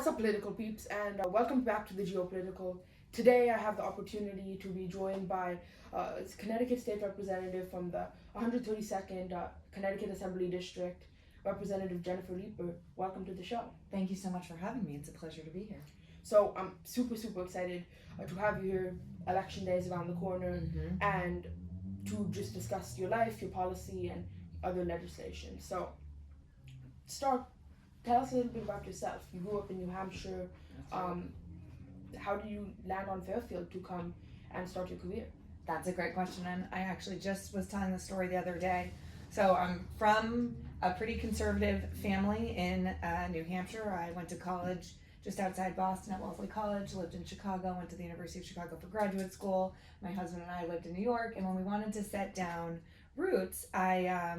What's up, political peeps, and welcome back to the GeoPolitical. Today, I have the opportunity to be joined by Connecticut State Representative from the 132nd Connecticut Assembly District, Representative Jennifer Leeper. Welcome to the show. Thank you so much for having me. It's a pleasure to be here. So I'm super excited to have you here. Election day is around the corner, and to just discuss your life, your policy, and other legislation. So, tell us a little bit about yourself. You grew up in New Hampshire. How did you land on Fairfield to come and start your career? That's a great question, and I actually just was telling the story the other day. So I'm from a pretty conservative family in New Hampshire. I went to college just outside Boston at Wellesley College, lived in Chicago, went to the University of Chicago for graduate school. My husband and I lived in New York, and when we wanted to set down roots, I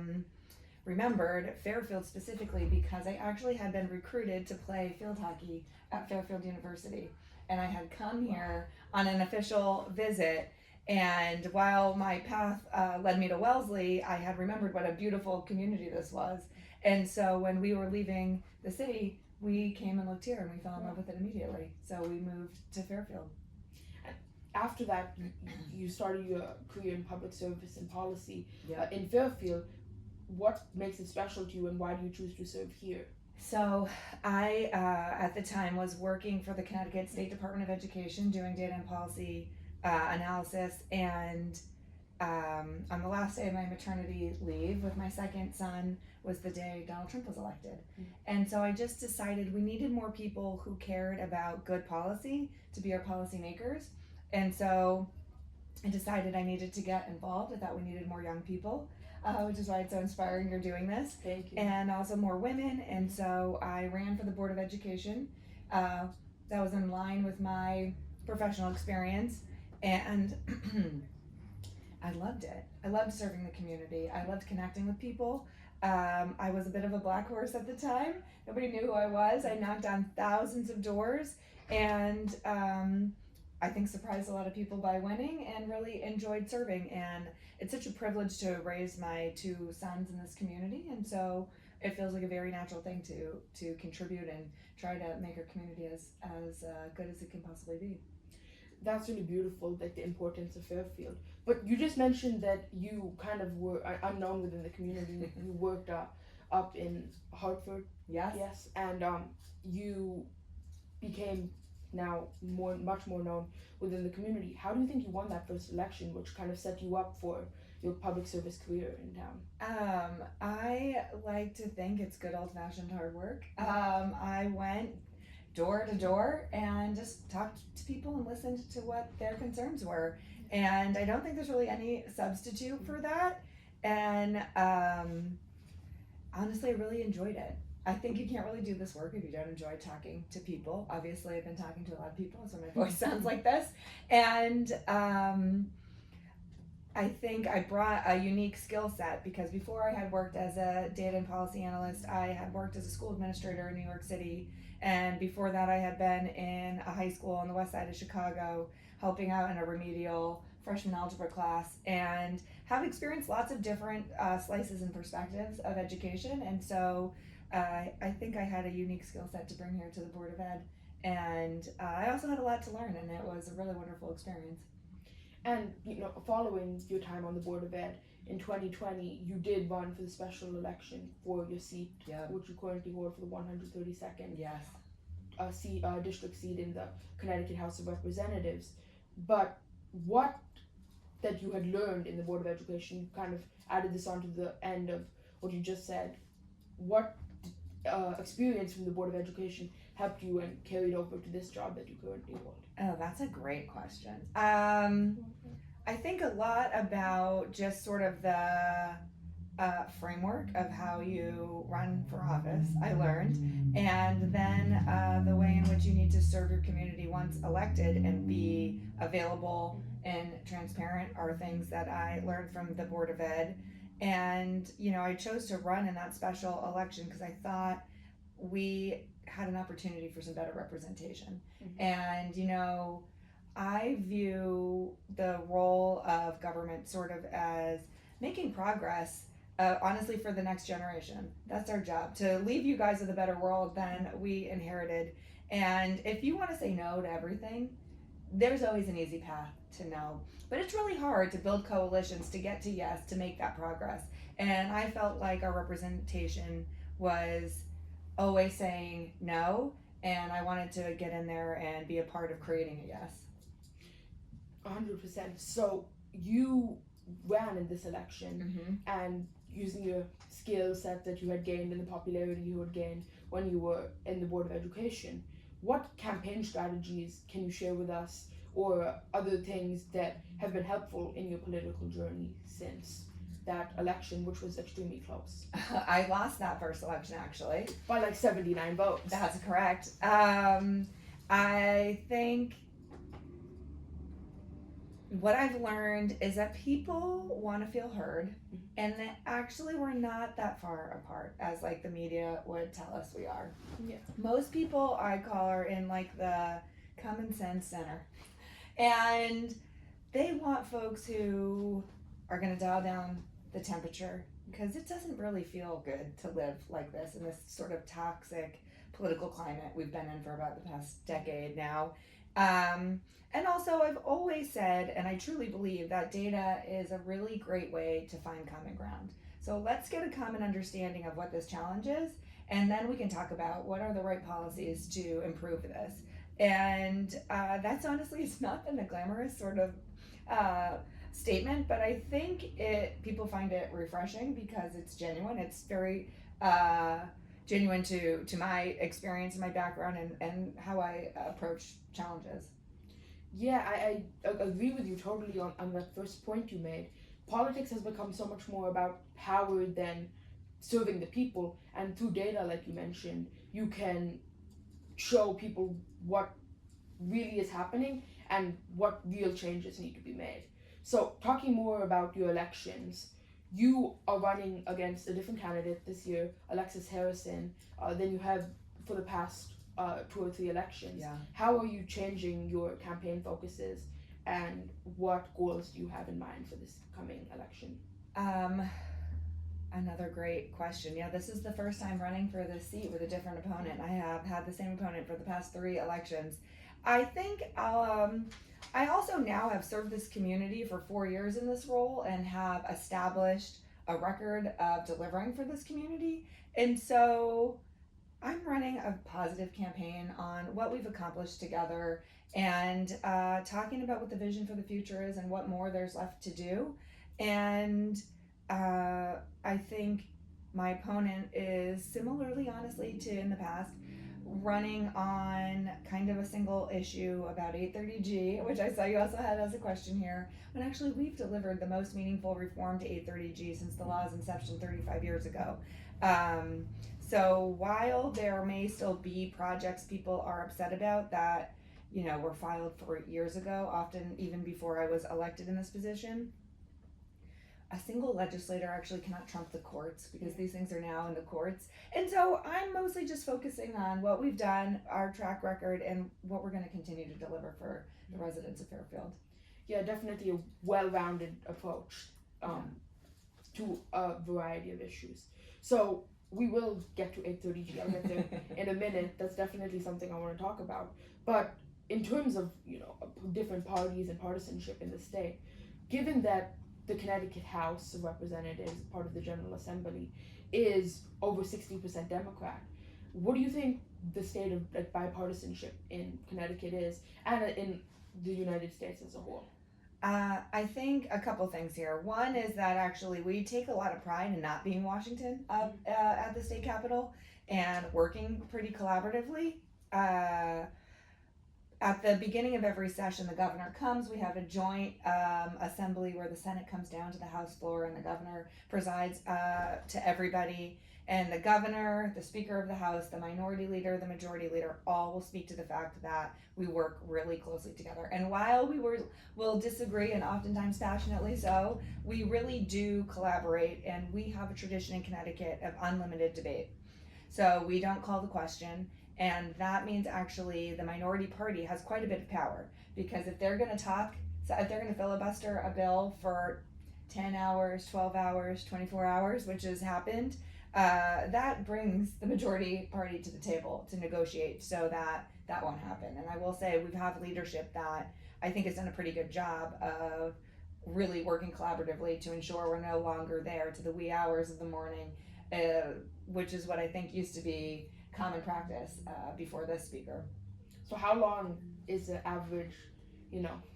remembered Fairfield specifically because I actually had been recruited to play field hockey at Fairfield University, and I had come here on an official visit. And while my path led me to Wellesley, I had remembered what a beautiful community this was. And so when we were leaving the city, we came and looked here and we fell in love with it immediately. So we moved to Fairfield. After that, you started your career in public service and policy in Fairfield. What makes it special to you, and why do you choose to serve here? So I, at the time, was working for the Connecticut State Department of Education doing data and policy analysis, and on the last day of my maternity leave with my second son was the day Donald Trump was elected. And so I just decided we needed more people who cared about good policy to be our policymakers. And so I decided I needed to get involved. I thought we needed more young people, which is why it's so inspiring you're doing this. Thank you. And also more women. And so I ran for the Board of Education. That was in line with my professional experience. And I loved it. I loved serving the community. I loved connecting with people. I was a bit of a black horse at the time. Nobody knew who I was. I knocked on thousands of doors, and I think surprised a lot of people by winning, and really enjoyed serving. And it's such a privilege to raise my two sons in this community, and so it feels like a very natural thing to contribute and try to make our community as good as it can possibly be. That's really beautiful, like the importance of Fairfield. But you just mentioned that you kind of were unknown within the community. You worked up in Hartford. Yes. And you became now much more known within the community. How do you think you won that first election, which kind of set you up for your public service career in town? I like to think it's good old-fashioned hard work. I went door to door and just talked to people and listened to what their concerns were, and I don't think there's really any substitute for that. And honestly, I really enjoyed it. I think you can't really do this work if you don't enjoy talking to people. Obviously, I've been talking to a lot of people, so my voice sounds like this. And I think I brought a unique skill set because before I had worked as a data and policy analyst, I had worked as a school administrator in New York City. And before that, I had been in a high school on the west side of Chicago, helping out in a remedial freshman algebra class, and have experienced lots of different slices and perspectives of education. And so I think I had a unique skill set to bring here to the Board of Ed. And I also had a lot to learn, and it was a really wonderful experience. And following your time on the Board of Ed, in 2020, you did run for the special election for your seat, which you currently hold for the 132nd district seat in the Connecticut House of Representatives. But what that you had learned in the Board of Education, you kind of added this onto the end of what you just said. What experience from the Board of Education helped you and carried over to this job that you currently hold? Oh, that's a great question. I think a lot about just sort of the framework of how you run for office, I learned, and then the way in which you need to serve your community once elected and be available and transparent are things that I learned from the Board of Ed. And I chose to run in that special election because I thought we had an opportunity for some better representation. And I view the role of government sort of as making progress honestly, for the next generation. That's our job, to leave you guys with a better world than we inherited. And if you want to say no to everything, there's always an easy path to no. But it's really hard to build coalitions to get to yes, to make that progress. And I felt like our representation was always saying no, and I wanted to get in there and be a part of creating a yes. 100%. So you ran in this election, and using your skill set that you had gained and the popularity you had gained when you were in the Board of Education, what campaign strategies can you share with us, or other things that have been helpful in your political journey since that election, which was extremely close? I lost that first election, actually. By like 79 votes. That's correct. I think what I've learned is that people want to feel heard, and that actually we're not that far apart as like the media would tell us we are. Yeah. Most people I call are in like the common sense center, and they want folks who are going to dial down the temperature, because it doesn't really feel good to live like this in this sort of toxic political climate we've been in for about the past decade now. And also, I've always said, and I truly believe, that data is a really great way to find common ground. So let's get a common understanding of what this challenge is, and then we can talk about what are the right policies to improve this. And that's honestly, it's not been a glamorous sort of statement, but I think people find it refreshing because it's genuine. It's very genuine to my experience and my background and how I approach challenges. Yeah, I agree with you totally on that first point you made. Politics has become so much more about power than serving the people, and through data, like you mentioned, you can show people what really is happening and what real changes need to be made. So, talking more about your elections, you are running against a different candidate this year, Alexis Harrison, than you have for the past 2 or 3 elections. Yeah. How are you changing your campaign focuses, and what goals do you have in mind for this coming election? Another great question. Yeah, this is the first time running for this seat with a different opponent. I have had the same opponent for the past 3 elections. I think I also now have served this community for 4 years in this role and have established a record of delivering for this community. And so I'm running a positive campaign on what we've accomplished together, and talking about what the vision for the future is and what more there's left to do. And I think my opponent is similarly, honestly, to in the past, running on kind of a single issue about 830G, which I saw you also had as a question here, when actually we've delivered the most meaningful reform to 830G since the law's inception 35 years ago. So while there may still be projects people are upset about that, you know, were filed for years ago, often even before I was elected in this position, a single legislator actually cannot trump the courts, because these things are now in the courts. And so I'm mostly just focusing on what we've done, our track record, and what we're going to continue to deliver for the residents of Fairfield. Yeah, definitely a well-rounded approach to a variety of issues. So we will get to 830G. I'll get there in a minute. That's definitely something I want to talk about. But in terms of, you know, different parties and partisanship in the state, given that the Connecticut House of Representatives, part of the General Assembly, is over 60% Democrat, what do you think the state of like bipartisanship in Connecticut is, and in the United States as a whole? I think a couple things here. One is that actually we take a lot of pride in not being Washington at the state capitol and working pretty collaboratively. At the beginning of every session, the governor comes. We have a joint assembly where the Senate comes down to the House floor and the governor presides to everybody. And the governor, the Speaker of the House, the minority leader, the majority leader, all will speak to the fact that we work really closely together. And while will disagree, and oftentimes passionately so, we really do collaborate, and we have a tradition in Connecticut of unlimited debate. So we don't call the question, and that means actually the minority party has quite a bit of power, because if they're going to talk, so if they're going to filibuster a bill for 10 hours, 12 hours, 24 hours, which has happened, that brings the majority party to the table to negotiate so that that won't happen. And I will say we have leadership that I think has done a pretty good job of really working collaboratively to ensure we're no longer there to the wee hours of the morning, which is what I think used to be common practice before this speaker. So how long is the average,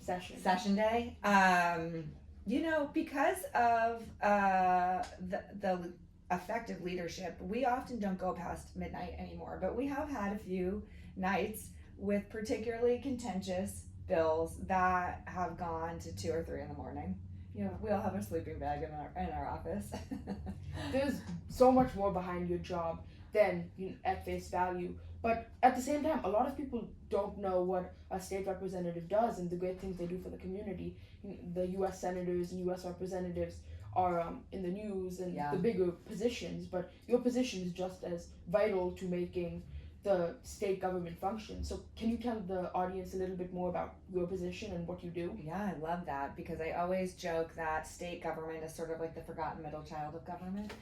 session? Session day? Because of the effective leadership, we often don't go past midnight anymore, but we have had a few nights with particularly contentious bills that have gone to 2 or 3 in the morning. We all have a sleeping bag in our office. There's so much more behind your job than at face value, but at the same time, a lot of people don't know what a state representative does and the great things they do for the community. The U.S. senators and U.S. representatives are in the news and the bigger positions, but your position is just as vital to making the state government function. So can you tell the audience a little bit more about your position and what you do? Yeah, I love that because I always joke that state government is sort of like the forgotten middle child of government.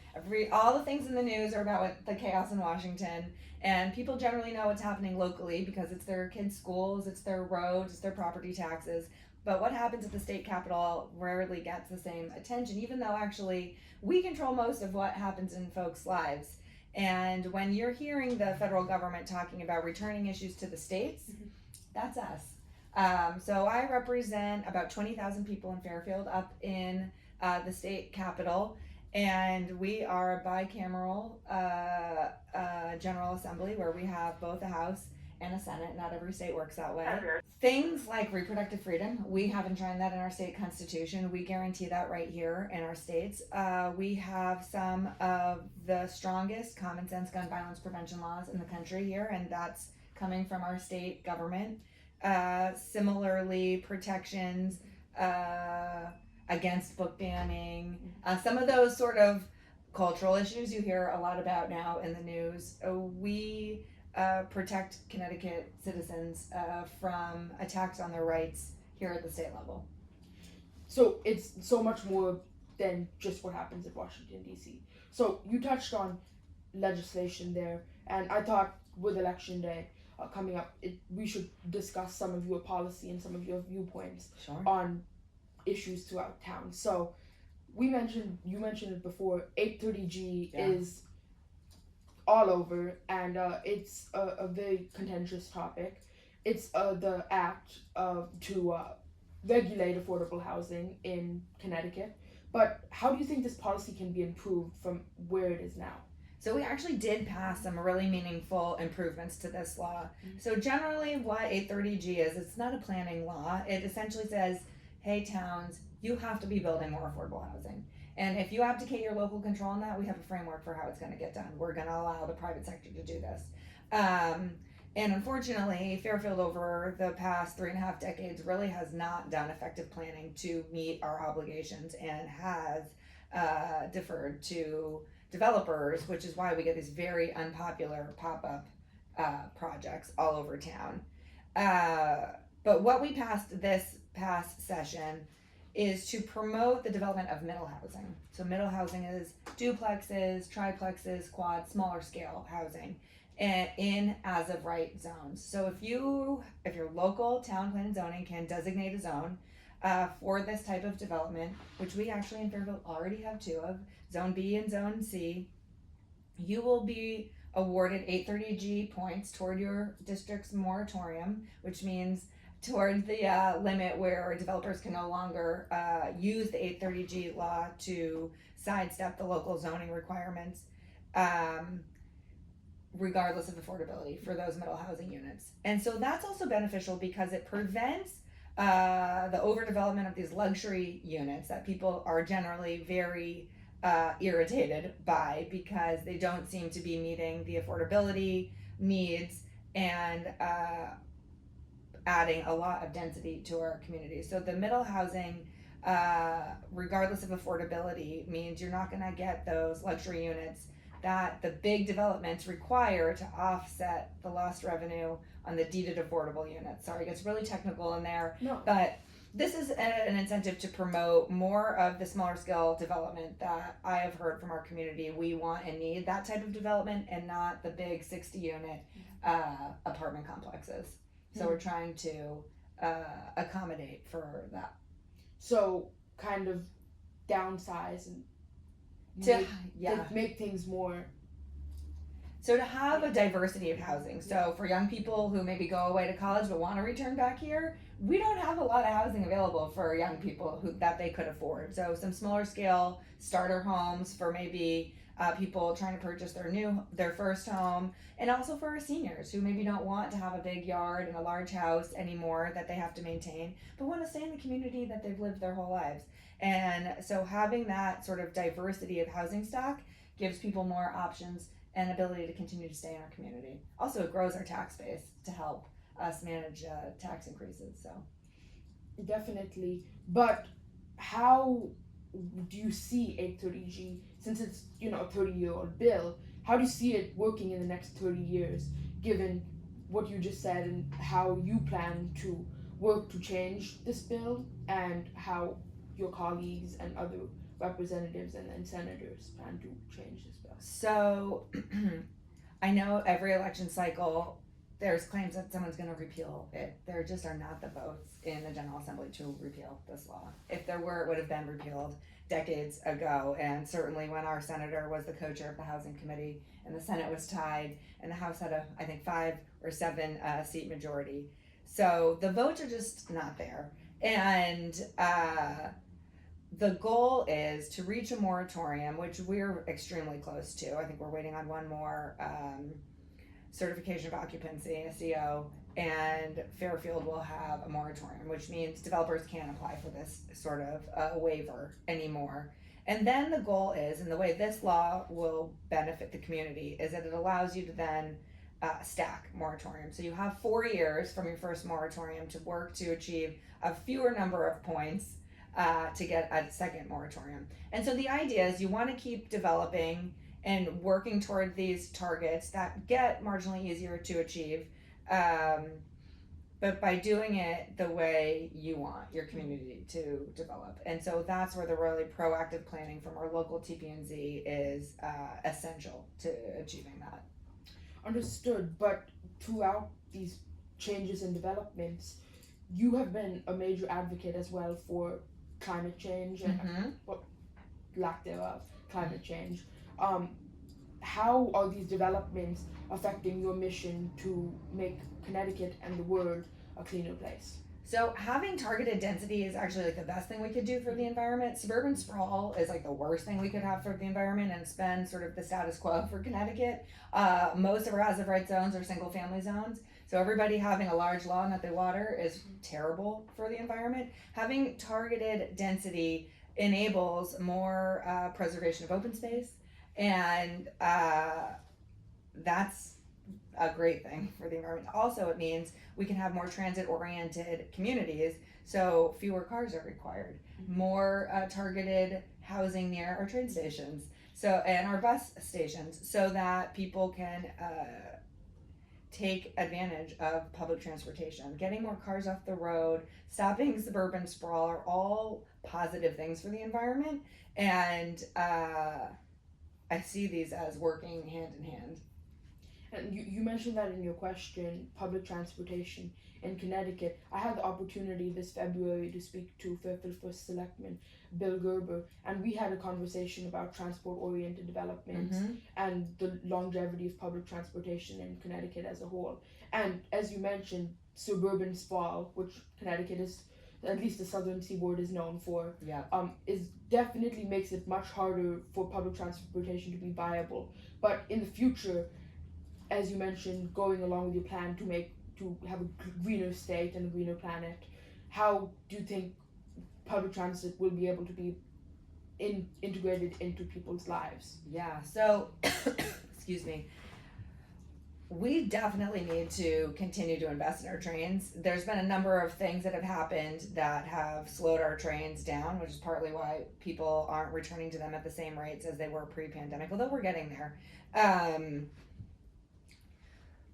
All the things in the news are about the chaos in Washington, and people generally know what's happening locally because it's their kids' schools, it's their roads, it's their property taxes. But what happens at the state capitol rarely gets the same attention, even though actually we control most of what happens in folks' lives. And when you're hearing the federal government talking about returning issues to the states, that's us. So I represent about 20,000 people in Fairfield up in the state capitol, and we are a bicameral General Assembly where we have both a House and a Senate. Not every state works that way. Things like reproductive freedom, we have enshrined that in our state constitution. We guarantee that right here in our states. We have some of the strongest common sense gun violence prevention laws in the country here, and that's coming from our state government. Similarly, protections against book banning, some of those sort of cultural issues you hear a lot about now in the news. We protect Connecticut citizens from attacks on their rights here at the state level. So it's so much more than just what happens in Washington, D.C. So you touched on legislation there, and I thought with Election Day coming up, we should discuss some of your policy and some of your viewpoints on issues throughout town. So you mentioned it before, 830G is all over, and it's a very contentious topic. It's the act to regulate affordable housing in Connecticut. But how do you think this policy can be improved from where it is now? So we actually did pass some really meaningful improvements to this law. So generally what 830G is, it's not a planning law. It essentially says, hey towns, you have to be building more affordable housing. And if you abdicate your local control on that, we have a framework for how it's going to get done. We're going to allow the private sector to do this. And unfortunately, Fairfield over the past 3.5 decades really has not done effective planning to meet our obligations and has deferred to developers, which is why we get these very unpopular pop-up projects all over town. But what we passed this past session is to promote the development of middle housing. So middle housing is duplexes, triplexes, quads, smaller scale housing in as of right zones. So if your local town plan and zoning can designate a zone for this type of development, which we actually in Fairfield already have 2 of, Zone B and Zone C, you will be awarded 830G points toward your district's moratorium, which means toward the limit where developers can no longer use the 830G law to sidestep the local zoning requirements, regardless of affordability for those middle housing units. And so that's also beneficial because it prevents the overdevelopment of these luxury units that people are generally very irritated by because they don't seem to be meeting the affordability needs and adding a lot of density to our community. So the middle housing, regardless of affordability, means you're not going to get those luxury units that the big developments require to offset the lost revenue on the deeded affordable units. Sorry, it gets really technical in there, but this is an incentive to promote more of the smaller scale development that I have heard from our community. We want and need that type of development and not the big 60 unit apartment complexes. So we're trying to accommodate for that. So kind of downsize and make things more. So to have a diversity of housing. So for young people who maybe go away to college but want to return back here, we don't have a lot of housing available for young people that they could afford. So some smaller scale starter homes for maybe people trying to purchase their first home, and also for our seniors who maybe don't want to have a big yard and a large house anymore that they have to maintain, but want to stay in the community that they've lived their whole lives. And so having that sort of diversity of housing stock gives people more options and ability to continue to stay in our community. Also, it grows our tax base to help us manage tax increases. So, definitely. But how do you see 830G, since it's a 30-year-old bill? How do you see it working in the next 30 years, given what you just said and how you plan to work to change this bill, and how your colleagues and other representatives and senators plan to change this bill? So I know every election cycle there's claims that someone's going to repeal it. There just are not the votes in the General Assembly to repeal this law. If there were, it would have been repealed decades ago, and certainly when our senator was the co-chair of the Housing Committee and the Senate was tied and the House had a, I think, 5 or 7 seat majority. So the votes are just not there. And the goal is to reach a moratorium, which we're extremely close to. I think we're waiting on one more certification of occupancy, a CO, and Fairfield will have a moratorium, which means developers can't apply for this sort of waiver anymore. And then the goal is, and the way this law will benefit the community, is that it allows you to then stack moratorium. So you have 4 years from your first moratorium to work to achieve a fewer number of points to get a second moratorium. And so the idea is you want to keep developing and working toward these targets that get marginally easier to achieve, but by doing it the way you want your community to develop. And so that's where the really proactive planning from our local TP&Z is essential to achieving that. Understood, but throughout these changes and developments, you have been a major advocate as well for climate change and lack thereof, climate change. How are these developments affecting your mission to make Connecticut and the world a cleaner place? So having targeted density is actually like the best thing we could do for the environment. Suburban sprawl is like the worst thing we could have for the environment, and it's been sort of the status quo for Connecticut. Most of our as of right zones are single family zones. So everybody having a large lawn that they water is terrible for the environment. Having targeted density enables more preservation of open space, and that's a great thing for the environment. Also, it means we can have more transit-oriented communities, so fewer cars are required. More targeted housing near our train stations, and our bus stations, so that people can take advantage of public transportation. Getting more cars off the road, stopping suburban sprawl are all positive things for the environment, and I see these as working hand in hand. And you mentioned that in your question, public transportation in Connecticut. I had the opportunity this February to speak to Fairfield First Selectman Bill Gerber, and we had a conversation about transport-oriented developments and the longevity of public transportation in Connecticut as a whole. And as you mentioned, suburban sprawl, which Connecticut is, at least the southern seaboard is known for, is definitely makes it much harder for public transportation to be viable. But in the future, as you mentioned, going along with your plan to have a greener state and a greener planet, how do you think public transit will be able to be integrated into people's lives? Yeah, so, excuse me, we definitely need to continue to invest in our trains. There's been a number of things that have happened that have slowed our trains down, which is partly why people aren't returning to them at the same rates as they were pre-pandemic, although we're getting there.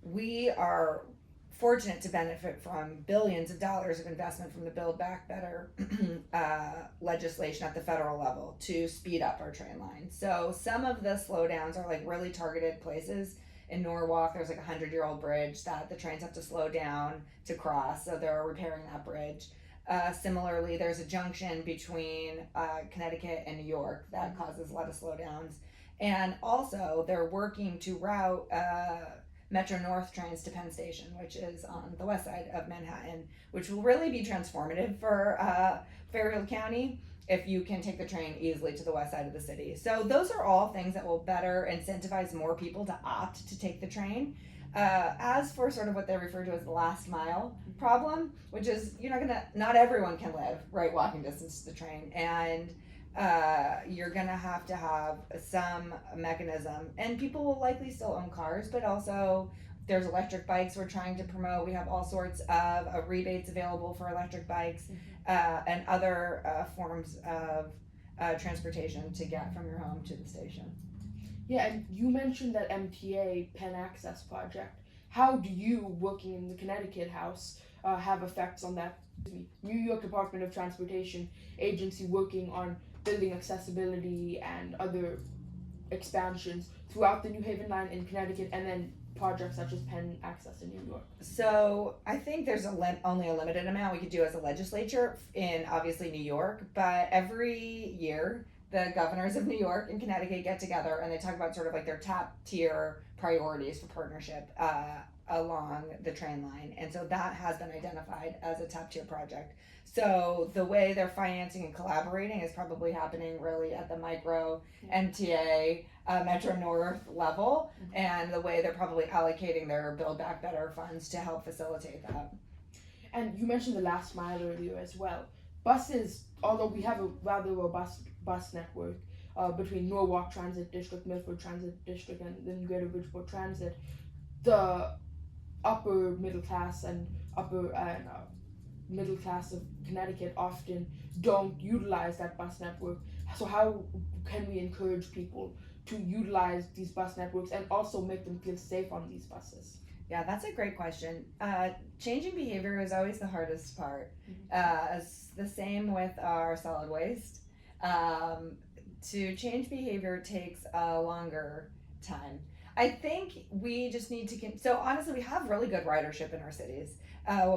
We are fortunate to benefit from billions of dollars of investment from the Build Back Better legislation at the federal level to speed up our train lines. So some of the slowdowns are like really targeted places. In Norwalk, there's like a 100-year-old bridge that the trains have to slow down to cross, so they're repairing that bridge. Similarly, there's a junction between Connecticut and New York that causes a lot of slowdowns. And also, they're working to route Metro North trains to Penn Station, which is on the west side of Manhattan, which will really be transformative for Fairfield County if you can take the train easily to the west side of the city. So those are all things that will better incentivize more people to opt to take the train. As for sort of what they refer to as the last mile problem, which is not everyone can live right walking distance to the train, and you're gonna have to have some mechanism, and people will likely still own cars, but also there's electric bikes we're trying to promote. We have all sorts of rebates available for electric bikes and other forms of transportation to get from your home to the station. Yeah, and you mentioned that MTA Penn Access project. How do you, working in the Connecticut House, have effects on that? New York Department of Transportation agency working on building accessibility and other expansions throughout the New Haven line in Connecticut, and then projects such as Penn Access in New York. So I think there's only a limited amount we could do as a legislature in obviously New York, but every year the governors of New York and Connecticut get together and they talk about sort of like their top tier priorities for partnership along the train line. And so that has been identified as a top tier project. So the way they're financing and collaborating is probably happening really at the micro MTA Metro North level, and the way they're probably allocating their Build Back Better funds to help facilitate that. And you mentioned the last mile earlier as well. Buses, although we have a rather robust bus network between Norwalk Transit District, Milford Transit District, and then Greater Bridgeport Transit, the upper middle class and middle class of Connecticut often don't utilize that bus network. So how can we encourage people to utilize these bus networks and also make them feel safe on these buses? Yeah, that's a great question. Changing behavior is always the hardest part. It's the same with our solid waste. To change behavior takes a longer time. I think we just need to, so honestly, we have really good ridership in our cities.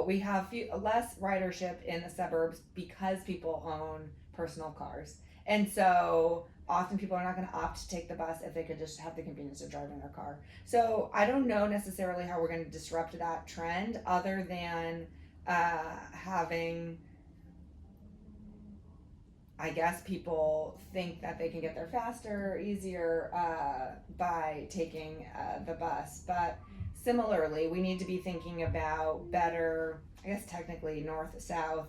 We have less ridership in the suburbs because people own personal cars. And so often people are not going to opt to take the bus if they could just have the convenience of driving their car. So I don't know necessarily how we're going to disrupt that trend other than having, I guess, people think that they can get there faster, easier by taking the bus. But similarly, we need to be thinking about better, I guess technically north-south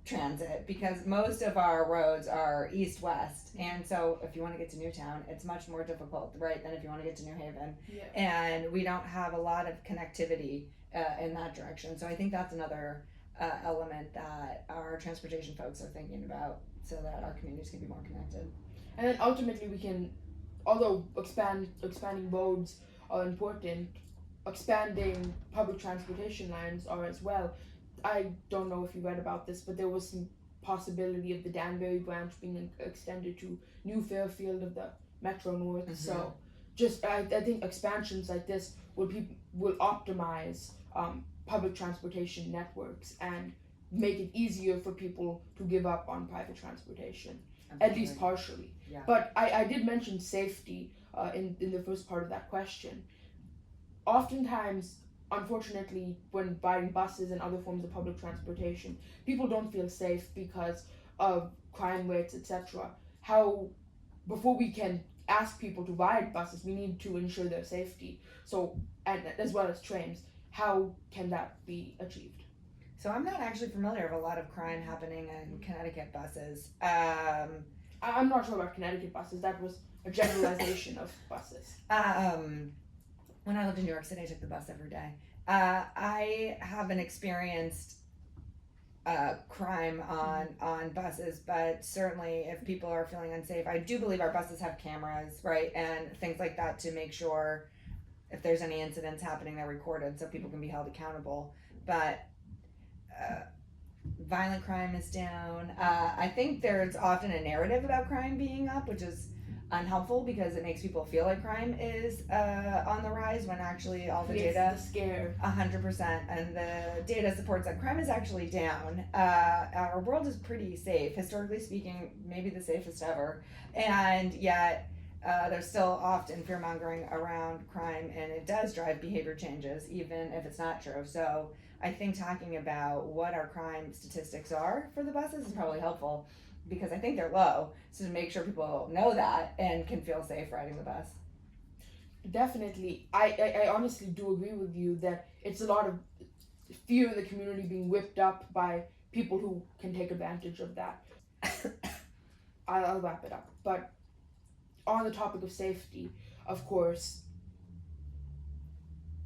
transit, because most of our roads are east-west, and so if you want to get to Newtown, it's much more difficult, right, than if you want to get to New Haven. Yeah. And we don't have a lot of connectivity in that direction. So I think that's another element that our transportation folks are thinking about, so that our communities can be more connected. And then ultimately we can, although expanding roads are important, expanding public transportation lines are as well. I don't know if you read about this, but there was some possibility of the Danbury branch being extended to New Fairfield of the Metro North. Mm-hmm. So just I think expansions like this will optimize public transportation networks and make it easier for people to give up on private transportation. Absolutely. At least partially. Yeah. But I did mention safety in the first part of that question. Oftentimes, unfortunately, when riding buses and other forms of public transportation, people don't feel safe because of crime rates, etc. Before we can ask people to ride buses, we need to ensure their safety. So, and as well as trains, how can that be achieved? So I'm not actually familiar with a lot of crime happening in Connecticut buses. I'm not sure about Connecticut buses. That was a generalization of buses. When I lived in New York City, I took the bus every day. I haven't experienced crime on buses, but certainly if people are feeling unsafe, I do believe our buses have cameras, right, and things like that to make sure if there's any incidents happening, they're recorded so people can be held accountable. But violent crime is down. I think there's often a narrative about crime being up, which is unhelpful because it makes people feel like crime is on the rise when actually all the data, the scare, 100%, and the data supports that crime is actually down. Our world is pretty safe, historically speaking, maybe the safest ever, and yet there's still often fear mongering around crime, and it does drive behavior changes, even if it's not true. So I think talking about what our crime statistics are for the buses is probably helpful, because I think they're low, so to make sure people know that and can feel safe riding the bus. Definitely. I honestly do agree with you that it's a lot of fear in the community being whipped up by people who can take advantage of that. I'll wrap it up. But on the topic of safety, of course,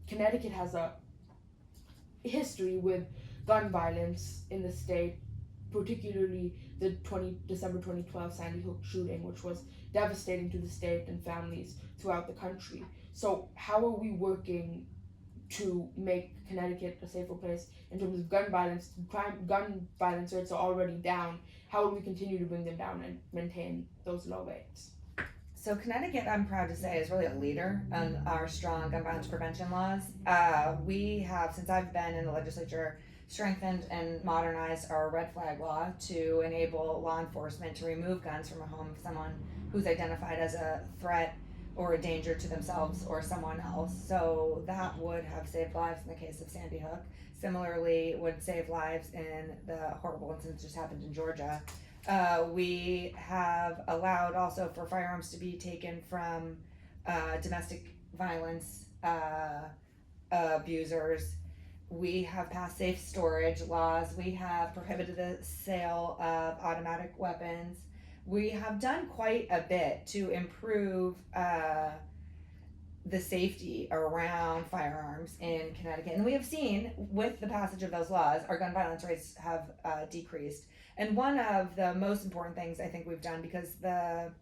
Connecticut has a history with gun violence in the state, particularly the December 2012 Sandy Hook shooting, which was devastating to the state and families throughout the country. So how are we working to make Connecticut a safer place in terms of gun violence? Gun violence rates are already down. How will we continue to bring them down and maintain those low rates? So Connecticut, I'm proud to say, is really a leader on our strong gun violence prevention laws. We have, since I've been in the legislature, strengthened and modernized our red flag law to enable law enforcement to remove guns from a home of someone who's identified as a threat or a danger to themselves or someone else. So that would have saved lives in the case of Sandy Hook. Similarly, would save lives in the horrible incident that just happened in Georgia. We have allowed also for firearms to be taken from domestic violence abusers. We have passed safe storage laws. We have prohibited the sale of automatic weapons. We have done quite a bit to improve the safety around firearms in Connecticut. And we have seen, with the passage of those laws, our gun violence rates have decreased. And one of the most important things I think we've done, because the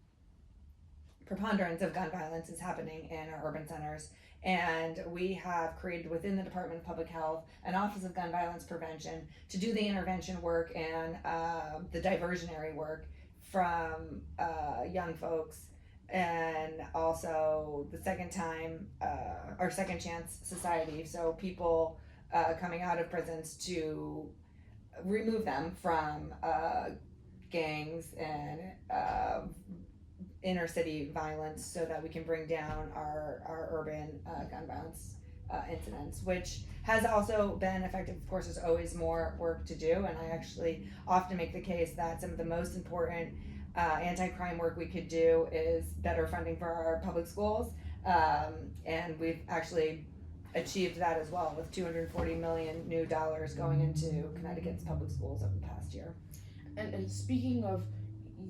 preponderance of gun violence is happening in our urban centers, and we have created within the Department of Public Health an Office of Gun Violence Prevention to do the intervention work and the diversionary work from young folks, and also the second chance society, so people coming out of prisons, to remove them from gangs and inner city violence, so that we can bring down our urban gun violence incidents, which has also been effective. Of course, there's always more work to do, and I actually often make the case that some of the most important anti-crime work we could do is better funding for our public schools, and we've actually achieved that as well, with $240 million new dollars going into Connecticut's public schools over the past year. And speaking of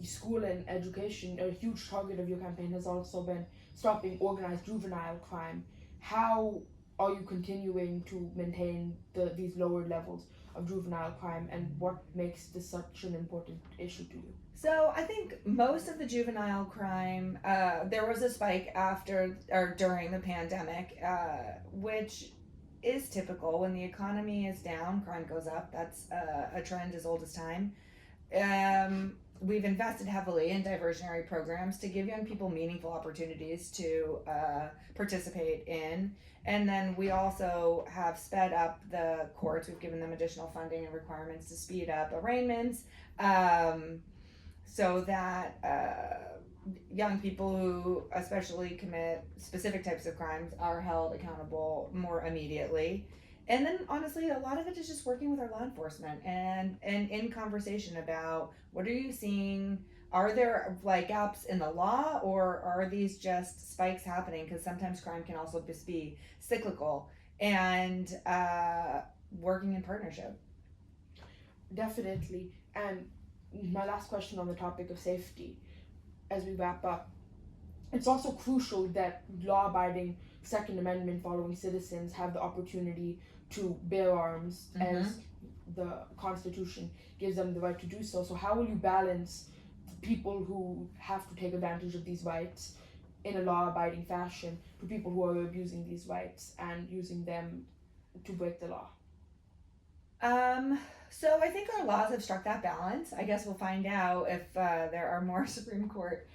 school and education, a huge target of your campaign has also been stopping organized juvenile crime. How are you continuing to maintain these lower levels of juvenile crime, and what makes this such an important issue to you? So I think most of the juvenile crime, there was a spike after or during the pandemic, which is typical. When the economy is down, crime goes up. That's a trend as old as time. We've invested heavily in diversionary programs to give young people meaningful opportunities to participate in. And then we also have sped up the courts. We've given them additional funding and requirements to speed up arraignments, so that young people who especially commit specific types of crimes are held accountable more immediately. And then honestly, a lot of it is just working with our law enforcement and in conversation about, what are you seeing? Are there like gaps in the law, or are these just spikes happening? Because sometimes crime can also just be cyclical, and working in partnership. Definitely. And my last question on the topic of safety, as we wrap up, it's also crucial that law-abiding Second Amendment following citizens have the opportunity to bear arms, as the Constitution gives them the right to do so. So how will you balance people who have to take advantage of these rights in a law-abiding fashion to people who are abusing these rights and using them to break the law? So I think our laws have struck that balance. I guess we'll find out if there are more Supreme Court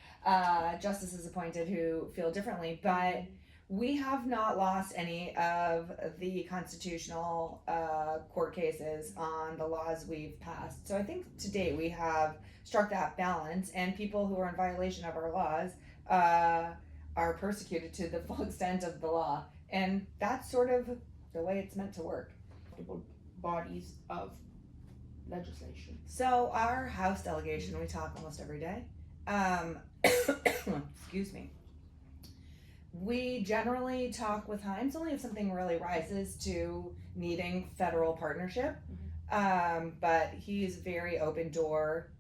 justices appointed who feel differently. But we have not lost any of the constitutional court cases on the laws we've passed. So I think to date we have struck that balance, and people who are in violation of our laws are persecuted to the full extent of the law. And that's sort of the way it's meant to work. Bodies of legislation. So our House delegation, we talk almost every day. Excuse me. We generally talk with Hines only if something really rises to needing federal partnership. But he's very open door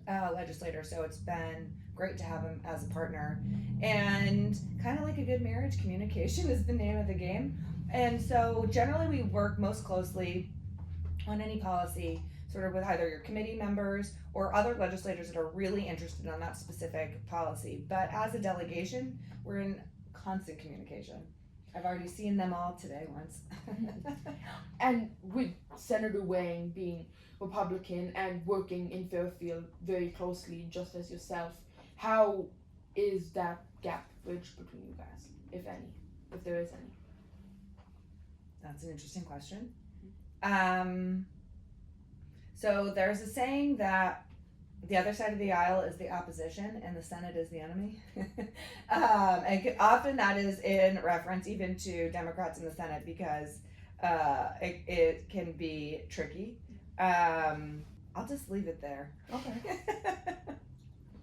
legislator, so it's been great to have him as a partner. And kind of like a good marriage, communication is the name of the game. And so generally we work most closely on any policy sort of with either your committee members or other legislators that are really interested in that specific policy. But as a delegation, we're in constant communication. I've already seen them all today once. And with Senator Wang being Republican and working in Fairfield very closely, just as yourself, how is that gap bridged between you guys, if any, if there is any? That's an interesting question. So there's a saying that the other side of the aisle is the opposition and the Senate is the enemy. And often that is in reference even to Democrats in the Senate because it can be tricky. I'll just leave it there. Okay.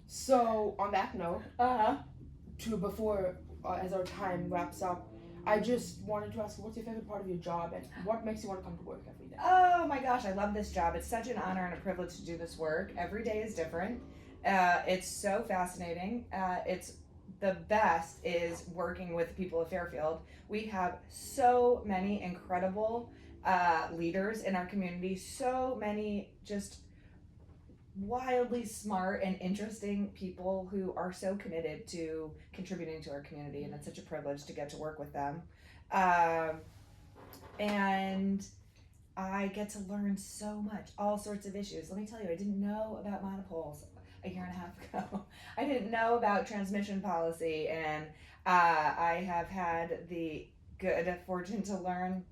So on that note, before as our time wraps up, I just wanted to ask, what's your favorite part of your job and what makes you want to come to work every day? Oh my gosh, I love this job. It's such an honor and a privilege to do this work. Every day is different. It's so fascinating. It's the best is working with people of Fairfield. We have so many incredible leaders in our community, so many just wildly smart and interesting people who are so committed to contributing to our community, and it's such a privilege to get to work with them. And I get to learn so much, all sorts of issues. Let me tell you, I didn't know about monopoles a year and a half ago. I didn't know about transmission policy, and I have had the good fortune to learn,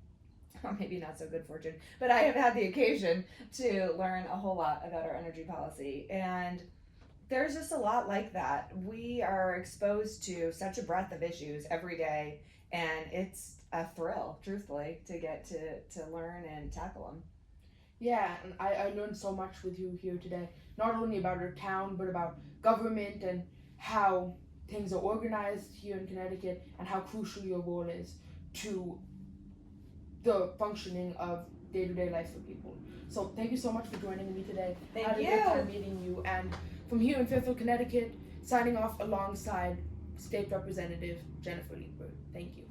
or maybe not so good fortune, but I have had the occasion to learn a whole lot about our energy policy. And there's just a lot like that. We are exposed to such a breadth of issues every day, and it's a thrill, truthfully, to get to learn and tackle them. Yeah, and I learned so much with you here today, not only about our town, but about government and how things are organized here in Connecticut and how crucial your role is to the functioning of day-to-day life for people. So thank you so much for joining me today. Thank I had you. a good time meeting you. And from here in Fairfield, Connecticut, signing off alongside State Representative Jennifer Leeper. Thank you.